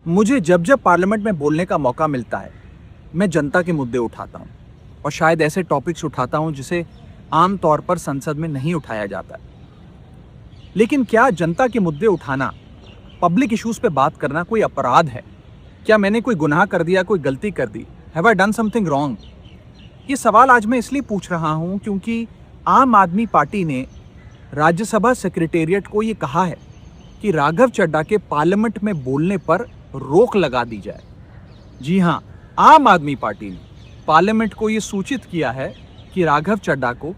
मुझे जब जब पार्लियामेंट में बोलने का मौका मिलता है, मैं जनता के मुद्दे उठाता हूँ और शायद ऐसे टॉपिक्स उठाता हूँ जिसे आम तौर पर संसद में नहीं उठाया जाता है। लेकिन क्या जनता के मुद्दे उठाना, पब्लिक इश्यूज पे बात करना कोई अपराध है? क्या मैंने कोई गुनाह कर दिया, कोई गलती कर दी? Have I done something wrong? ये सवाल आज मैं इसलिए पूछ रहा हूँ क्योंकि आम आदमी पार्टी ने राज्यसभा सेक्रेटेरिएट को ये कहा है कि राघव चड्ढा के पार्लियामेंट में बोलने पर रोक लगा दी जाए। जी हाँ, आम आदमी पार्टी ने पार्लियामेंट को ये सूचित किया है कि राघव चड्ढा को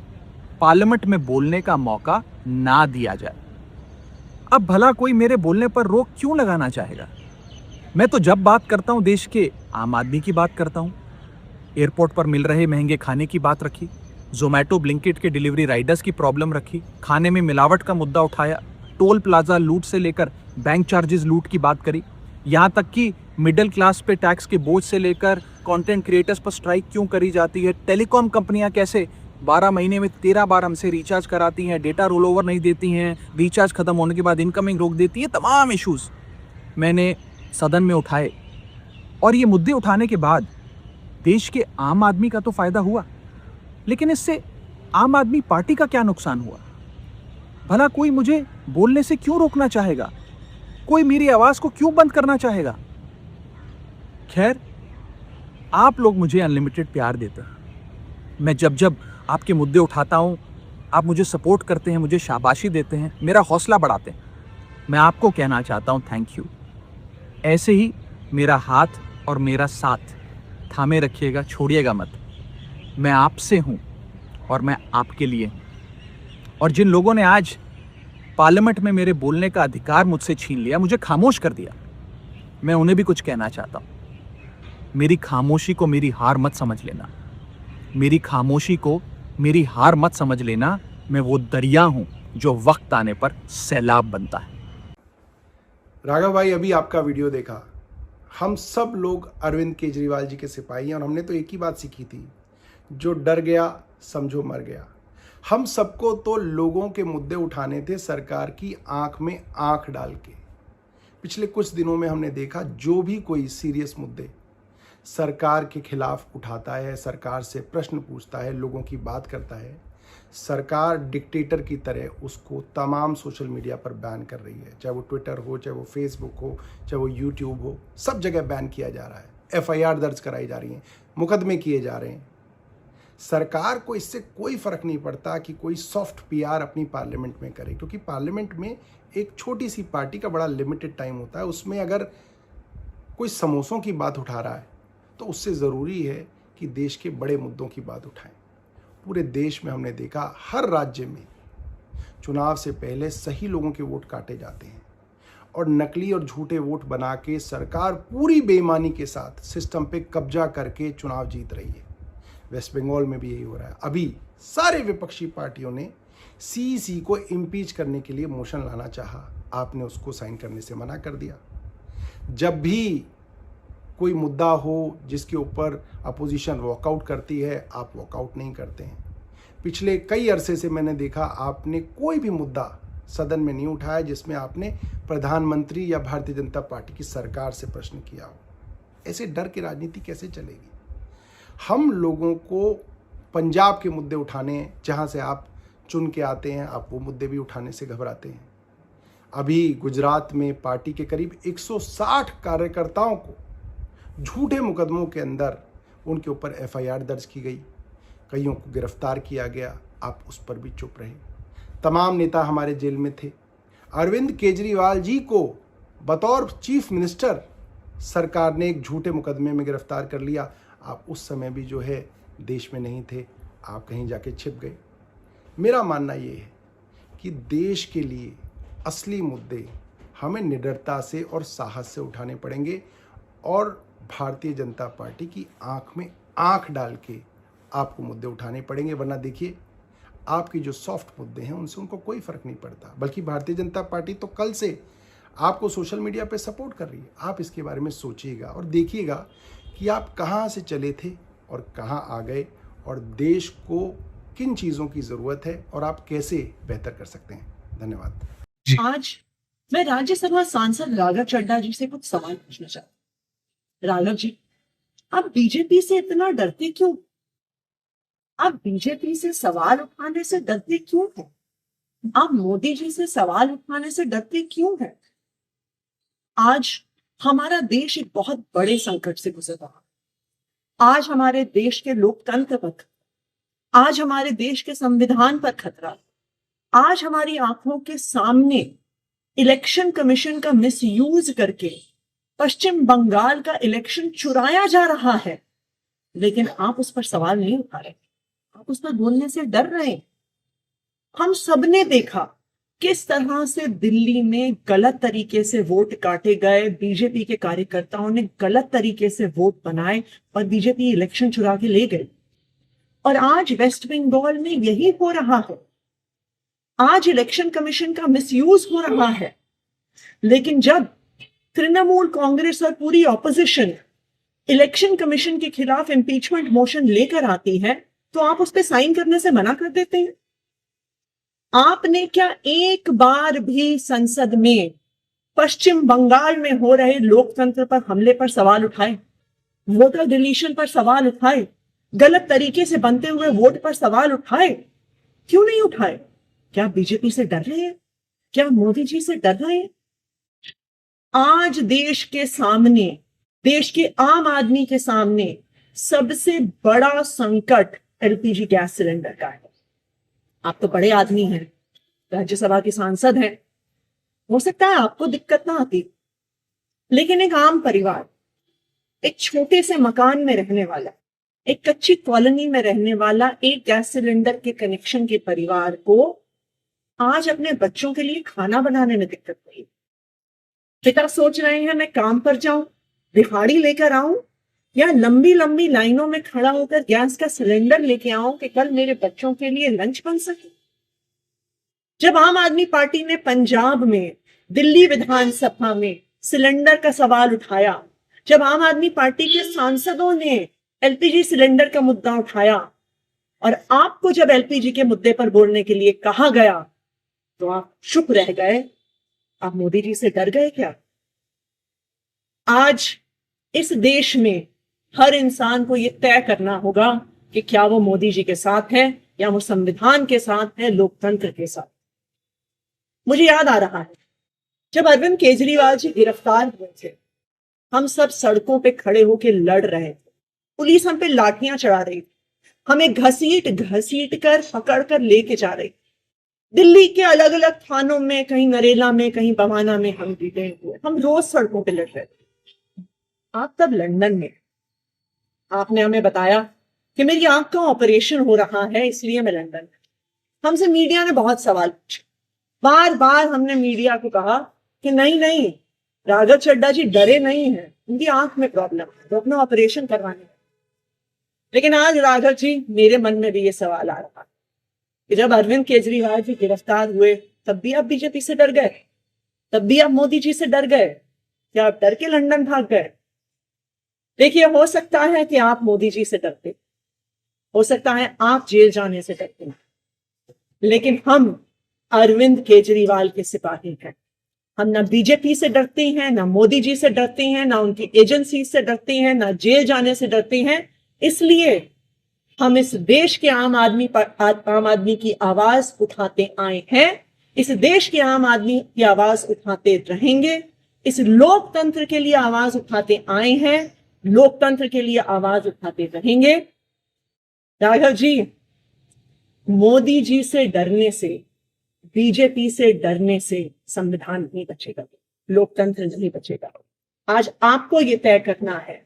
पार्लियामेंट में बोलने का मौका ना दिया जाए। अब भला कोई मेरे बोलने पर रोक क्यों लगाना चाहेगा? मैं तो जब बात करता हूं देश के आम आदमी की बात करता हूं। एयरपोर्ट पर मिल रहे महंगे खाने की बात रखी, जोमैटो ब्लिंकिट के डिलीवरी राइडर्स की प्रॉब्लम रखी, खाने में मिलावट का मुद्दा उठाया, टोल प्लाजा लूट से लेकर बैंक चार्जेस लूट की बात करी, यहाँ तक कि मिडिल क्लास पे टैक्स के बोझ से लेकर कंटेंट क्रिएटर्स पर स्ट्राइक क्यों करी जाती है, टेलीकॉम कंपनियां कैसे 12 महीने में 13 बार हमसे रिचार्ज कराती हैं, डेटा रोल ओवर नहीं देती हैं, रिचार्ज खत्म होने के बाद इनकमिंग रोक देती है, तमाम इश्यूज मैंने सदन में उठाए। और ये मुद्दे उठाने के बाद देश के आम आदमी का तो फायदा हुआ, लेकिन इससे आम आदमी पार्टी का क्या नुकसान हुआ? भला कोई मुझे बोलने से क्यों रोकना चाहेगा? कोई मेरी आवाज को क्यों बंद करना चाहेगा? खैर, आप लोग मुझे अनलिमिटेड प्यार देते हैं। मैं जब जब आपके मुद्दे उठाता हूं, आप मुझे सपोर्ट करते हैं, मुझे शाबाशी देते हैं, मेरा हौसला बढ़ाते हैं। मैं आपको कहना चाहता हूं थैंक यू। ऐसे ही मेरा हाथ और मेरा साथ थामे रखिएगा, छोड़िएगा मत। मैं आपसे हूं और मैं आपके लिए हूं। और जिन लोगों ने आज पार्लियामेंट में मेरे बोलने का अधिकार मुझसे छीन लिया, मुझे खामोश कर दिया, मैं उन्हें भी कुछ कहना चाहता हूं। मेरी खामोशी को मेरी हार मत समझ लेना। मेरी खामोशी को मेरी हार मत समझ लेना। मैं वो दरिया हूं जो वक्त आने पर सैलाब बनता है। राघव भाई, अभी आपका वीडियो देखा। हम सब लोग अरविंद केजरीवाल जी के सिपाही हैं और हमने तो एक ही बात सीखी थी, जो डर गया समझो मर गया। हम सबको तो लोगों के मुद्दे उठाने थे सरकार की आंख में आंख डाल के। पिछले कुछ दिनों में हमने देखा, जो भी कोई सीरियस मुद्दे सरकार के खिलाफ उठाता है, सरकार से प्रश्न पूछता है, लोगों की बात करता है, सरकार डिक्टेटर की तरह उसको तमाम सोशल मीडिया पर बैन कर रही है। चाहे वो ट्विटर हो, चाहे वो फेसबुक हो, चाहे वो यूट्यूब हो, सब जगह बैन किया जा रहा है। FIR दर्ज कराई जा रही हैं, मुकदमे किए जा रहे हैं। सरकार को इससे कोई फर्क नहीं पड़ता कि कोई सॉफ्ट PR अपनी पार्लियामेंट में करे, क्योंकि पार्लियामेंट में एक छोटी सी पार्टी का बड़ा लिमिटेड टाइम होता है। उसमें अगर कोई समोसों की बात उठा रहा है तो उससे ज़रूरी है कि देश के बड़े मुद्दों की बात उठाएं। पूरे देश में हमने देखा, हर राज्य में चुनाव से पहले सही लोगों के वोट काटे जाते हैं और नकली और झूठे वोट बना के सरकार पूरी बेईमानी के साथ सिस्टम पे कब्जा करके चुनाव जीत रही है। वेस्ट बंगाल में भी यही हो रहा है। अभी सारे विपक्षी पार्टियों ने CEC को इम्पीच करने के लिए मोशन लाना चाहा, आपने उसको साइन करने से मना कर दिया। जब भी कोई मुद्दा हो जिसके ऊपर अपोजिशन वॉकआउट करती है, आप वॉकआउट नहीं करते हैं। पिछले कई अरसे से मैंने देखा, आपने कोई भी मुद्दा सदन में नहीं उठाया जिसमें आपने प्रधानमंत्री या भारतीय जनता पार्टी की सरकार से प्रश्न किया हो। ऐसे डर की राजनीति कैसे चलेगी? हम लोगों को पंजाब के मुद्दे उठाने हैं, जहां से आप चुन के आते हैं, आप वो मुद्दे भी उठाने से घबराते हैं। अभी गुजरात में पार्टी के करीब 160 कार्यकर्ताओं को झूठे मुकदमों के अंदर उनके ऊपर FIR दर्ज की गई, कईयों को गिरफ्तार किया गया, आप उस पर भी चुप रहे। तमाम नेता हमारे जेल में थे। अरविंद केजरीवाल जी को बतौर चीफ मिनिस्टर सरकार ने एक झूठे मुकदमे में गिरफ्तार कर लिया। आप उस समय भी जो है देश में नहीं थे, आप कहीं जाके छिप गए। मेरा मानना ये है कि देश के लिए असली मुद्दे हमें निडरता से और साहस से उठाने पड़ेंगे और भारतीय जनता पार्टी की आंख में आंख डाल के आपको मुद्दे उठाने पड़ेंगे। वरना देखिए, आपके जो सॉफ्ट मुद्दे हैं उनसे उनको कोई फर्क नहीं पड़ता। बल्कि भारतीय जनता पार्टी तो कल से आपको सोशल मीडिया पे सपोर्ट कर रही है। आप इसके बारे में सोचिएगा और देखिएगा कि आप कहाँ से चले थे और कहाँ आ गए, और देश को किन चीज़ों की ज़रूरत है और आप कैसे बेहतर कर सकते हैं। धन्यवाद। आज मैं राज्यसभा सांसद राघव चड्ढा जी से कुछ सवाल पूछना चाहती हूँ। राघव जी, आप बीजेपी से इतना डरते क्यों? आप बीजेपी से सवाल उठाने से डरते क्यों हैं? आप मोदी जी से सवाल उठाने से डरते क्यों हैं? आज हमारा देश एक बहुत बड़े संकट से गुजर रहा है। आज हमारे देश के लोकतंत्र पर, आज हमारे देश के संविधान पर खतरा, आज हमारी आंखों के सामने इलेक्शन कमीशन का मिसयूज करके पश्चिम बंगाल का इलेक्शन चुराया जा रहा है, लेकिन आप उस पर सवाल नहीं उठा रहे, आप उस पर बोलने से डर रहे हैं। हम सबने देखा किस तरह से दिल्ली में गलत तरीके से वोट काटे गए, बीजेपी के कार्यकर्ताओं ने गलत तरीके से वोट बनाए और बीजेपी इलेक्शन चुरा के ले गई। और आज वेस्ट बंगाल में यही हो रहा है। आज इलेक्शन कमीशन का मिसयूज हो रहा है, लेकिन जब तृणमूल कांग्रेस और पूरी ऑपोजिशन इलेक्शन कमीशन के खिलाफ इंपीचमेंट मोशन लेकर आती है तो आप उस पर साइन करने से मना कर देते हैं। आपने क्या एक बार भी संसद में पश्चिम बंगाल में हो रहे लोकतंत्र पर हमले पर सवाल उठाए, वोटर डिलीशन पर सवाल उठाए, गलत तरीके से बनते हुए वोट पर सवाल उठाए? क्यों नहीं उठाए? क्या बीजेपी से डर रहे हैं? क्या मोदी जी से डर रहे हैं? आज देश के सामने, देश के आम आदमी के सामने सबसे बड़ा संकट एलपीजी गैस सिलेंडर का है। आप तो बड़े आदमी हैं, राज्यसभा के सांसद हैं, हो सकता है आपको दिक्कत ना आती, लेकिन एक आम परिवार, एक छोटे से मकान में रहने वाला, एक कच्ची कॉलोनी में रहने वाला एक गैस सिलेंडर के कनेक्शन के परिवार को आज अपने बच्चों के लिए खाना बनाने में दिक्कत हुई। पिता सोच रहे हैं मैं काम पर जाऊं, दिहाड़ी लेकर आऊं, या लंबी लंबी लाइनों में खड़ा होकर गैस का सिलेंडर लेके आऊं कि कल मेरे बच्चों के लिए लंच बन सके। जब आम आदमी पार्टी ने पंजाब में, दिल्ली विधानसभा में सिलेंडर का सवाल उठाया, जब आम आदमी पार्टी के सांसदों ने एलपीजी सिलेंडर का मुद्दा उठाया और आपको जब एलपीजी के मुद्दे पर बोलने के लिए कहा गया तो आप चुप रह गए। आप मोदी जी से डर गए क्या? आज इस देश में हर इंसान को यह तय करना होगा कि क्या वो मोदी जी के साथ है या वो संविधान के साथ है, लोकतंत्र के साथ। मुझे याद आ रहा है जब अरविंद केजरीवाल जी गिरफ्तार हुए थे, हम सब सड़कों पे खड़े होकर लड़ रहे थे, पुलिस हम पे लाठियां चढ़ा रही थी, हमें घसीट घसीट कर पकड़ कर लेके जा रही। दिल्ली के अलग अलग थानों में, कहीं नरेला में, कहीं बवाना में हम जीते हुए, हम रोज सड़कों पे लड़ रहे थे। आप तब लंदन में, आपने हमें बताया कि मेरी आंख का ऑपरेशन हो रहा है इसलिए मैं लंदन में। हमसे मीडिया ने बहुत सवाल पूछे, बार बार हमने मीडिया को कहा कि नहीं नहीं, राघव चड्ढा जी डरे नहीं हैं, उनकी आंख में प्रॉब्लम है, वो अपना ऑपरेशन करवाने हैं। लेकिन आज राघव जी, मेरे मन में भी ये सवाल आ रहा है कि जब अरविंद केजरीवाल जी गिरफ्तार हुए तब भी आप बीजेपी से डर गए, तब भी आप मोदी जी से डर गए, क्या आप डर के लंदन भाग गए? देखिए, हो सकता है कि आप मोदी जी से डरते, हो सकता है आप जेल जाने से डरते, लेकिन हम अरविंद केजरीवाल के सिपाही हैं। हम ना बीजेपी से डरते हैं, ना मोदी जी से डरते हैं, ना उनकी एजेंसी से डरते हैं, ना जेल जाने से डरते हैं। इसलिए हम इस देश के आम आदमी की आवाज उठाते आए हैं, इस देश के आम आदमी की आवाज उठाते रहेंगे, इस लोकतंत्र के लिए आवाज उठाते आए हैं, लोकतंत्र के लिए आवाज उठाते रहेंगे। राघव जी, मोदी जी से डरने से, बीजेपी से डरने से संविधान नहीं बचेगा, लोकतंत्र नहीं बचेगा। आज आपको यह तय करना है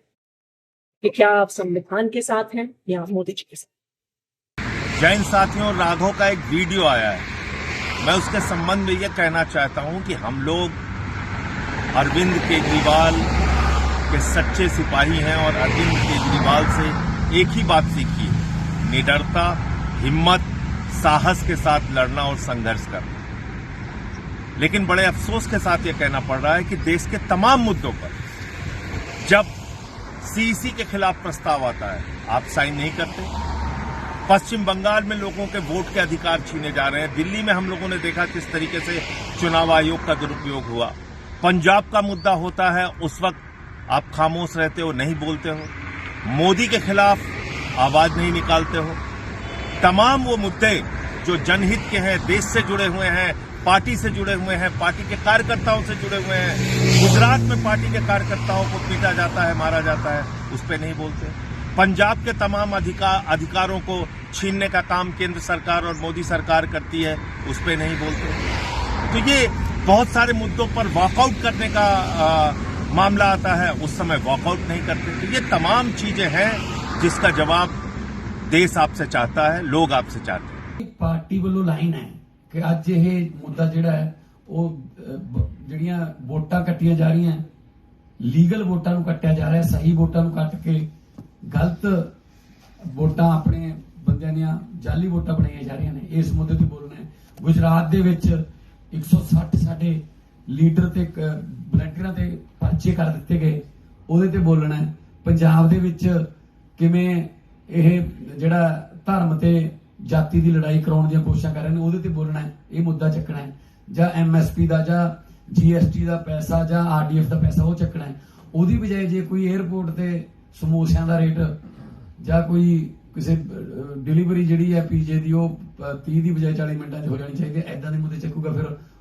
कि क्या आप संविधान के साथ हैं या मोदी जी के साथ। जैन साथियों, राघव का एक वीडियो आया है, मैं उसके संबंध में यह कहना चाहता हूं कि हम लोग अरविंद केजरीवाल के सच्चे सिपाही हैं और अरविंद केजरीवाल से एक ही बात सीखी है, निडरता, हिम्मत, साहस के साथ लड़ना और संघर्ष करना। लेकिन बड़े अफसोस के साथ यह कहना पड़ रहा है कि देश के तमाम मुद्दों पर जब सीईसी के खिलाफ प्रस्ताव आता है, आप साइन नहीं करते। पश्चिम बंगाल में लोगों के वोट के अधिकार छीने जा रहे हैं। दिल्ली में हम लोगों ने देखा किस तरीके से चुनाव आयोग का दुरुपयोग हुआ। पंजाब का मुद्दा होता है, उस वक्त आप खामोश रहते हो, नहीं बोलते हो। मोदी के खिलाफ आवाज नहीं निकालते हो। तमाम वो मुद्दे जो जनहित के हैं, देश से जुड़े हुए हैं, पार्टी से जुड़े हुए हैं, पार्टी के कार्यकर्ताओं से जुड़े हुए हैं। गुजरात में पार्टी के कार्यकर्ताओं को पीटा जाता है, मारा जाता है, उस पर नहीं बोलते। पंजाब के तमाम अधिकारों को छीनने का काम केंद्र सरकार और मोदी सरकार करती है, उस पर नहीं बोलते। तो ये बहुत सारे मुद्दों पर वॉकआउट करने का मामला आता है, उस समय वॉकआउट नहीं करते। तो ये तमाम चीजें हैं जिसका जवाब देश आपसे चाहता है, लोग आपसे चाहते हैं। पार्टी ਵੱਲੋਂ ਲਾਈਨ ਹੈ ਕਿ ਅੱਜ ਇਹ ਮੁੱਦਾ ਜਿਹੜਾ ਹੈ ਉਹ ਜਿਹੜੀਆਂ ਵੋਟਾਂ ਕੱਟੀਆਂ ਜਾ ਰਹੀਆਂ, ਲੀਗਲ ਵੋਟਾਂ ਨੂੰ ਕੱਟਿਆ ਜਾ ਰਿਹਾ, ਸਹੀ ਵੋਟਾਂ ਨੂੰ ਕੱਟ ਕੇ ਗਲਤ ਵੋਟਾਂ ਆਪਣੇ ਬੰਦਿਆਂ ਦੀਆਂ ਜਾਲੀ ਵੋਟਾਂ ਬਣਾਈਆਂ ਜਾ ਰਹੀਆਂ ਨੇ। ਇਸ ਮੁੱਦੇ ਤੇ ਬੋਲਣਾ ਹੈ। ਗੁਜਰਾਤ ਦੇ ਵਿੱਚ 160 ਸਾਡੇ ਲੀਡਰ ਤੇ ਵਲੰਟੀਅਰਾਂ ਤੇ ਪਰਚੇ ਕਰ ਦਿੱਤੇ ਗਏ, ਉਹਦੇ ਤੇ ਬੋਲਣਾ ਹੈ। ਪੰਜਾਬ ਦੇ ਵਿੱਚ ਕਿਵੇਂ ਇਹ ਜਿਹੜਾ ਧਰਮ ਤੇ ਜਾਤੀ ਦੀ ਲੜਾਈ ਕਰਾਉਣ ਦੀਆਂ ਕੋਸ਼ਿਸ਼ਾਂ ਕਰ ਰਹੇ ਨੇ, ਉਹਦੇ ਤੇ ਬੋਲਣਾ ਹੈ। ਇਹ ਮੁੱਦਾ ਚੱਕਣਾ ਹੈ। ਜਾਂ MSP ਦਾ ਜਾਂ GST ਦਾ ਪੈਸਾ ਜਾਂ RDF ਦਾ ਪੈਸਾ ਉਹ ਚੱਕਣਾ ਹੈ। ਉਹਦੀ ਬਜਾਏ ਜੇ ਕੋਈ 에ਅਰਪੋਰਟ ਤੇ ਸਮੋਸਿਆਂ ਦਾ ਰੇਟ ਜਾਂ ਕੋਈ ਕਿਸੇ ਡਿਲੀਵਰੀ ਜਿਹੜੀ ਹੈ PJ ਦੀ ਉਹ 30 ਦੀ ਬਜਾਏ 40 ਮਿੰਟਾਂ 'ਚ ਹੋ ਜਾਣੀ ਚਾਹੀਦੀ ਹੈ, ਐਦਾਂ ਦੇ ਮੁੱਦੇ ਚੱਕੂਗਾ ਫਿਰ